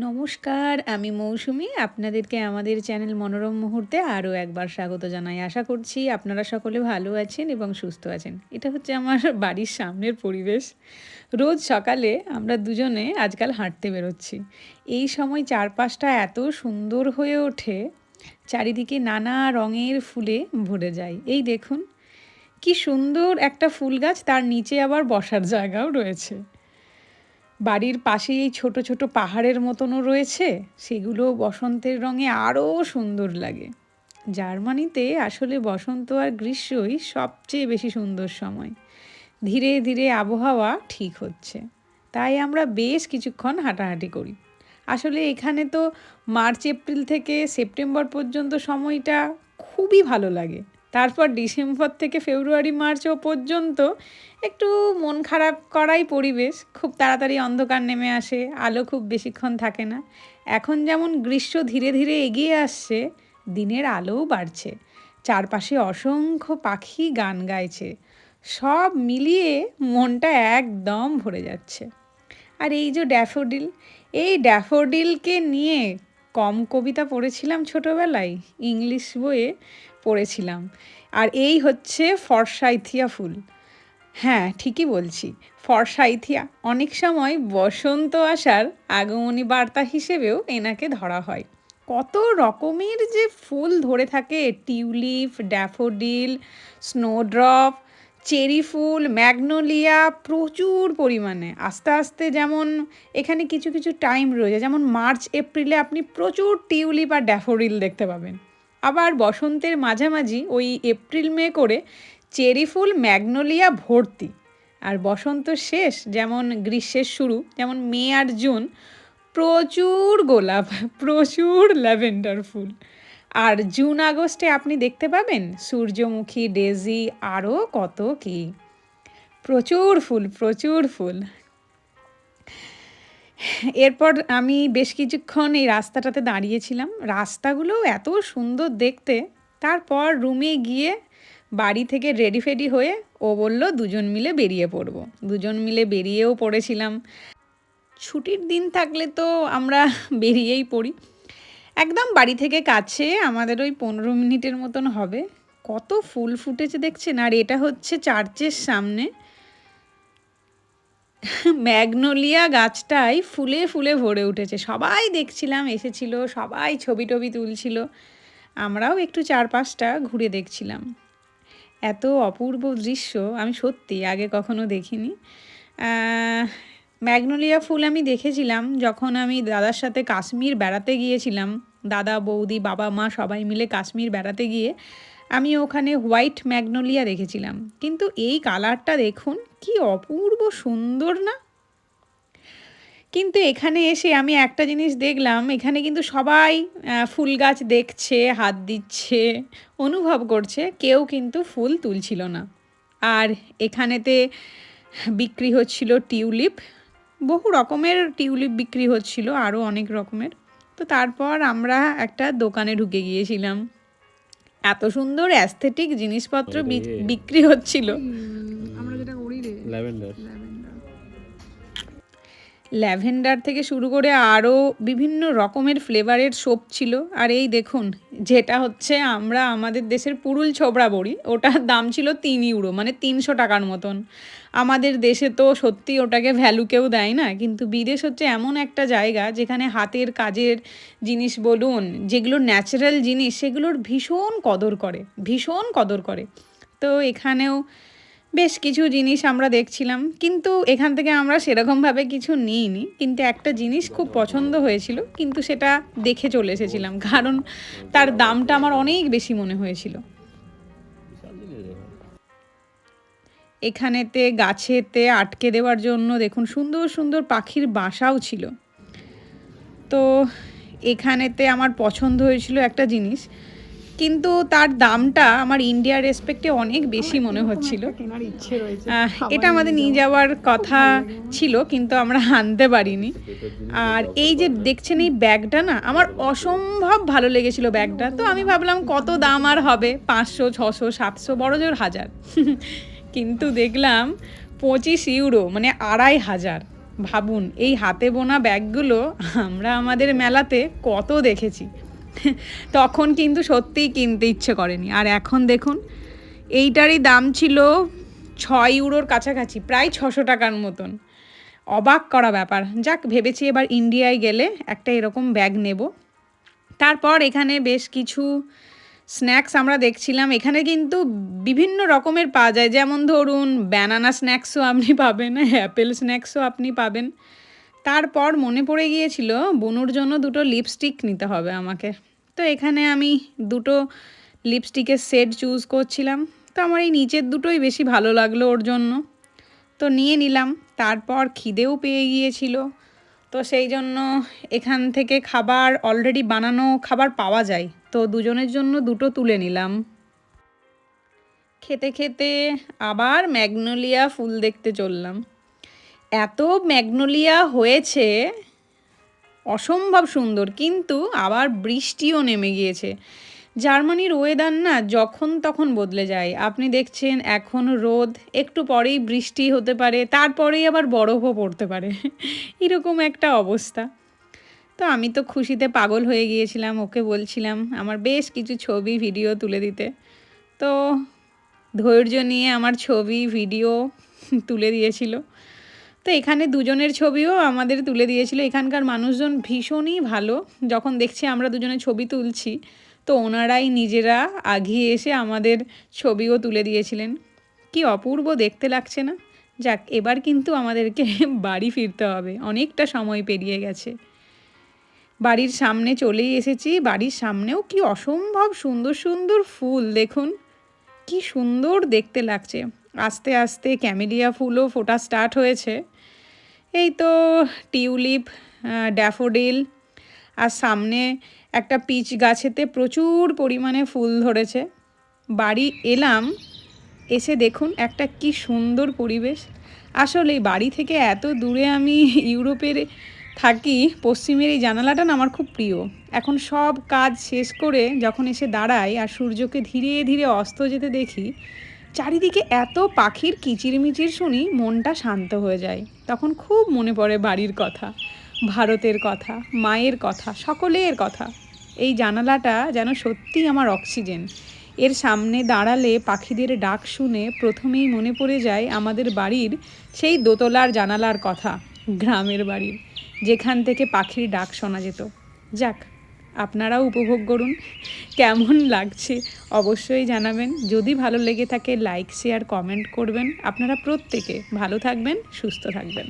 নমস্কার, আমি মৌসুমি। আপনাদেরকে আমাদের চ্যানেল মনোরম মুহূর্তে আরও একবার স্বাগত জানাই। আশা করছি আপনারা সকলে ভালো আছেন এবং সুস্থ আছেন। এটা হচ্ছে আমার বাড়ির সামনের পরিবেশ। রোজ সকালে আমরা দুজনে আজকাল হাঁটতে বেরোচ্ছি। এই সময় চারপাশটা এত সুন্দর হয়ে ওঠে, চারিদিকে নানা রঙের ফুলে ভরে যায়। এই দেখুন, কি সুন্দর একটা ফুল গাছ, তার নিচে আবার বসার জায়গাও রয়েছে। বাড়ির পাশেই এই ছোট ছোট পাহাড়ের মতনও রয়েছে, সেগুলো বসন্তের রঙে আরও সুন্দর লাগে। জার্মানিতে আসলে বসন্ত আর গ্রীষ্মই সবচেয়ে বেশি সুন্দর সময়। ধীরে ধীরে আবহাওয়া ঠিক হচ্ছে, তাই আমরা বেশ কিছুক্ষণ হাঁটাহাঁটি করি। আসলে এখানে তো মার্চ এপ্রিল থেকে সেপ্টেম্বর পর্যন্ত সময়টা খুবই ভালো লাগে। তারপর ডিসেম্বর থেকে ফেব্রুয়ারি মার্চও পর্যন্ত একটু মন খারাপ করাই পরিবেশ। খুব তাড়াতাড়ি অন্ধকার নেমে আসে, আলো খুব বেশিক্ষণ থাকে না। এখন যেমন গ্রীষ্ম ধীরে ধীরে এগিয়ে আসছে, দিনের আলোও বাড়ছে, চারপাশে অসংখ্য পাখি গান গাইছে, সব মিলিয়ে মনটা একদম ভরে যাচ্ছে। আর এই যে ড্যাফোডিল, এই ড্যাফোডিলকে নিয়ে কম কবিতা পড়েছিলাম ছোটোবেলায়, ইংলিশ বইয়ে পড়েছিলাম। আর এই হচ্ছে ফরসাইথিয়া ফুল। হ্যাঁ, ঠিকই বলছি, ফরসাইথিয়া। অনেক সময় বসন্ত আসার আগমনী বার্তা হিসেবেও এনাকে ধরা হয়। কত রকমের যে ফুল ধরে থাকে, টিউলিপ, ড্যাফোডিল, স্নোড্রপ, চেরি ফুল, ম্যাগনোলিয়া, প্রচুর পরিমাণে। আস্তে আস্তে যেমন এখানে কিছু কিছু টাইম রয়েছে, যেমন মার্চ এপ্রিলে আপনি প্রচুর টিউলিপ আর ড্যাফোডিল দেখতে পাবেন। আবার বসন্তের মাঝামাঝি ওই এপ্রিল মে করে চেরি ফুল, ম্যাগনোলিয়া ভর্তি। আর বসন্ত শেষ, যেমন গ্রীষ্মের শুরু, যেমন মে আর জুন, প্রচুর গোলাপ, প্রচুর ল্যাভেন্ডার ফুল। আর জুন আগস্টে আপনি দেখতে পাবেন সূর্যমুখী, ডেজি, আরও কত কি। প্রচুর ফুল, প্রচুর ফুল। এরপর আমি বেশ কিছুক্ষণ এই রাস্তাটাতে দাঁড়িয়েছিলাম। রাস্তাগুলো এত সুন্দর দেখতে। তারপর রুমে গিয়ে বাড়ি থেকে রেডি ফেডি হয়ে ও বলল দুজন মিলে বেরিয়ে পড়বো। দুজন মিলে বেরিয়েও পড়েছিলাম। ছুটির দিন থাকলে তো আমরা বেরিয়েই পড়ি। একদম বাড়ি থেকে কাছে, আমাদের ওই 15 মিনিটের মতন হবে। কত ফুল ফুটেছে দেখছেন। আর এটা হচ্ছে চার্চের সামনে। ম্যাগনোলিয়া গাছটাই ফুলে ফুলে ভরে উঠেছে। সবাই দেখছিলাম, এসেছিল, সবাই ছবি টবি তুলছিল। আমরাও একটু চারপাশটা ঘুরে দেখছিলাম। এত অপূর্ব দৃশ্য আমি সত্যি আগে কখনো দেখিনি। ম্যাগনোলিয়া ফুল আমি দেখেছিলাম যখন আমি দাদার সাথে কাশ্মীর বেড়াতে গিয়েছিলাম। দাদা, বৌদি, বাবা, মা সবাই মিলে কাশ্মীর বেড়াতে গিয়ে আমি ওখানে হোয়াইট ম্যাগনোলিয়া দেখেছিলাম। কিন্তু এই কালারটা দেখুন, কি অপূর্ব সুন্দর না? কিন্তু এখানে এসে আমি একটা জিনিস দেখলাম, এখানে কিন্তু সবাই ফুল গাছ দেখছে, হাত দিচ্ছে, অনুভব করছে, কেউ কিন্তু ফুল তুলছিল না। আর এখানেতে বিক্রি হচ্ছিল টিউলিপ, বহু রকমের টিউলিপ বিক্রি হচ্ছিল, আরও অনেক রকমের। তো তারপর আমরা একটা দোকানে ঢুকে গিয়েছিলাম। এত সুন্দর অ্যাস্থেটিক জিনিসপত্র বিক্রি হচ্ছিল। আমরা যেটা করি রে, ল্যাভেন্ডার থেকে শুরু করে আরও বিভিন্ন রকমের ফ্লেভারের সোপ ছিল। আর এই দেখুন, যেটা হচ্ছে আমরা আমাদের দেশের পুরুল ছোবড়া বড়ি, ওটার দাম ছিল 3 ইউরো, মানে 300 টাকার মতন। আমাদের দেশে তো সত্যি ওটাকে ভ্যালু কেউ দেয় না, কিন্তু বিদেশ হচ্ছে এমন একটা জায়গা যেখানে হাতের কাজের জিনিস বলুন, যেগুলো ন্যাচারাল জিনিস, সেগুলোর ভীষণ কদর করে, ভীষণ কদর করে। তো এখানেও বেশ কিছু জিনিস আমরা দেখছিলাম, কিন্তু এখান থেকে আমরা সেরকমভাবে কিছু নিইনি। কিন্তু একটা জিনিস খুব পছন্দ হয়েছিল, কিন্তু সেটা দেখে চলে এসেছিলাম, কারণ তার দামটা আমার অনেক বেশি মনে হয়েছিল। এখানেতে গাছেতে আটকে দেওয়ার জন্য দেখুন সুন্দর সুন্দর পাখির বাসাও ছিল। তো এখানেতে আমার পছন্দ হয়েছিল একটা জিনিস, কিন্তু তার দামটা আমার ইন্ডিয়ার রেসপেক্টে অনেক বেশি মনে হচ্ছিল। এটা আমাদের নিয়ে যাওয়ার কথা ছিল, কিন্তু আমরা আনতে পারিনি। আর এই যে দেখছেন এই ব্যাগটা না, আমার অসম্ভব ভালো লেগেছিল ব্যাগটা। তো আমি ভাবলাম কত দাম আর হবে, 500, 600, 700, বড় জোর 1000। কিন্তু দেখলাম 25 ইউরো, মানে 2500। ভাবুন এই হাতে বোনা ব্যাগগুলো আমরা আমাদের মেলাতে কত দেখেছি। তখন কিন্তু সত্যিই কিনতে ইচ্ছে করেনি। আর এখন দেখুন এইটারই দাম ছিল 6 ইউরোর কাছাকাছি, প্রায় 600 টাকার মতন। অবাক করা ব্যাপার। যাক, ভেবেছি এবার ইন্ডিয়ায় গেলে একটা এরকম ব্যাগ নেব। তারপর এখানে বেশ কিছু স্ন্যাক্স আমরা দেখছিলাম। এখানে কিন্তু বিভিন্ন রকমের পাওয়া যায়, যেমন ধরুন ব্যানানা স্ন্যাক্সও আপনি পাবেন, অ্যাপেল স্ন্যাক্সও আপনি পাবেন। তারপর মনে পড়ে গিয়েছিল বুনুর জন্য দুটো লিপস্টিক নিতে হবে আমাকে। তো এখানে আমি দুটো লিপস্টিকের সেট চুজ করছিলাম। তো আমার এই নিচের দুটোই বেশি ভালো লাগলো ওর জন্য, তো নিয়ে নিলাম। তারপর খিদেও পেয়ে গিয়েছিল, তো সেই জন্য এখান থেকে খাবার অলরেডি বানানো খাবার পাওয়া যায়, তো দুজনের জন্য দুটো তুলে নিলাম। খেতে খেতে আবার ম্যাগনোলিয়া ফুল দেখতে চললাম। এত ম্যাগনোলিয়া হয়েছে, অসম্ভব সুন্দর, কিন্তু আবার বৃষ্টিও নেমে গিয়েছে। জার্মানির ওয়েদার না যখন তখন বদলে যায়। আপনি দেখছেন এখন রোদ, একটু পরেই বৃষ্টি হতে পারে, তারপরেই আবার বরফও পড়তে পারে। এরকম একটা অবস্থা। তো আমি তো খুশিতে পাগল হয়ে গিয়েছিলাম, ওকে বলছিলাম আমার বেশ কিছু ছবি ভিডিও তুলে দিতে। তো ধৈর্য নিয়ে আমার ছবি ভিডিও তুলে দিয়েছিল। তো এখানে দুজনের ছবিও আমাদের তুলে দিয়েছিল। এখানকার মানুষজন ভীষণই ভালো। যখন দেখছি আমরা দুজনে ছবি তুলছি, তো ওনারাই নিজেরা আগিয়ে এসে আমাদের ছবিও তুলে দিয়েছিলেন। কি অপূর্ব দেখতে লাগছে না? যাক, এবার কিন্তু আমাদেরকে বাড়ি ফিরতে হবে, অনেকটা সময় পেরিয়ে গেছে। বাড়ির সামনে চলেই এসেছি। বাড়ির সামনেও কি অসম্ভব সুন্দর সুন্দর ফুল, দেখুন কি সুন্দর দেখতে লাগছে। আস্তে আস্তে ক্যামেলিয়া ফুলও ফোটা স্টার্ট হয়েছে। এই তো টিউলিপ, ড্যাফোডিল, আর সামনে একটা পিচ গাছেতে প্রচুর পরিমাণে ফুল ধরেছে। বাড়ি এলাম, এসে দেখুন একটা কি সুন্দর পরিবেশ। আসলে বাড়ি থেকে এত দূরে আমি ইউরোপের থাকি, পশ্চিমের এই জানালাটা না আমার খুব প্রিয়। এখন সব কাজ শেষ করে যখন এসে দাঁড়াই আর সূর্যকে ধীরে ধীরে অস্ত যেতে দেখি, চারিদিকে এত পাখির কিচিরমিচির শুনি, মনটা শান্ত হয়ে যায়। তখন খুব মনে পড়ে বাড়ির কথা, ভারতের কথা, মায়ের কথা, সকলের কথা। এই জানালাটা যেন সত্যিই আমার অক্সিজেন। এর সামনে দাঁড়ালে পাখিদের ডাক শুনে প্রথমেই মনে পড়ে যায় আমাদের বাড়ির সেই দোতলার জানালার কথা, গ্রামের বাড়ির, যেখান থেকে পাখির ডাক শোনা যেত। যাক, আপনারাও উপভোগ করুন। কেমন লাগছে অবশ্যই জানাবেন। যদি ভালো লেগে থাকে লাইক, শেয়ার, কমেন্ট করবেন। আপনারা প্রত্যেকে ভালো থাকবেন, সুস্থ থাকবেন।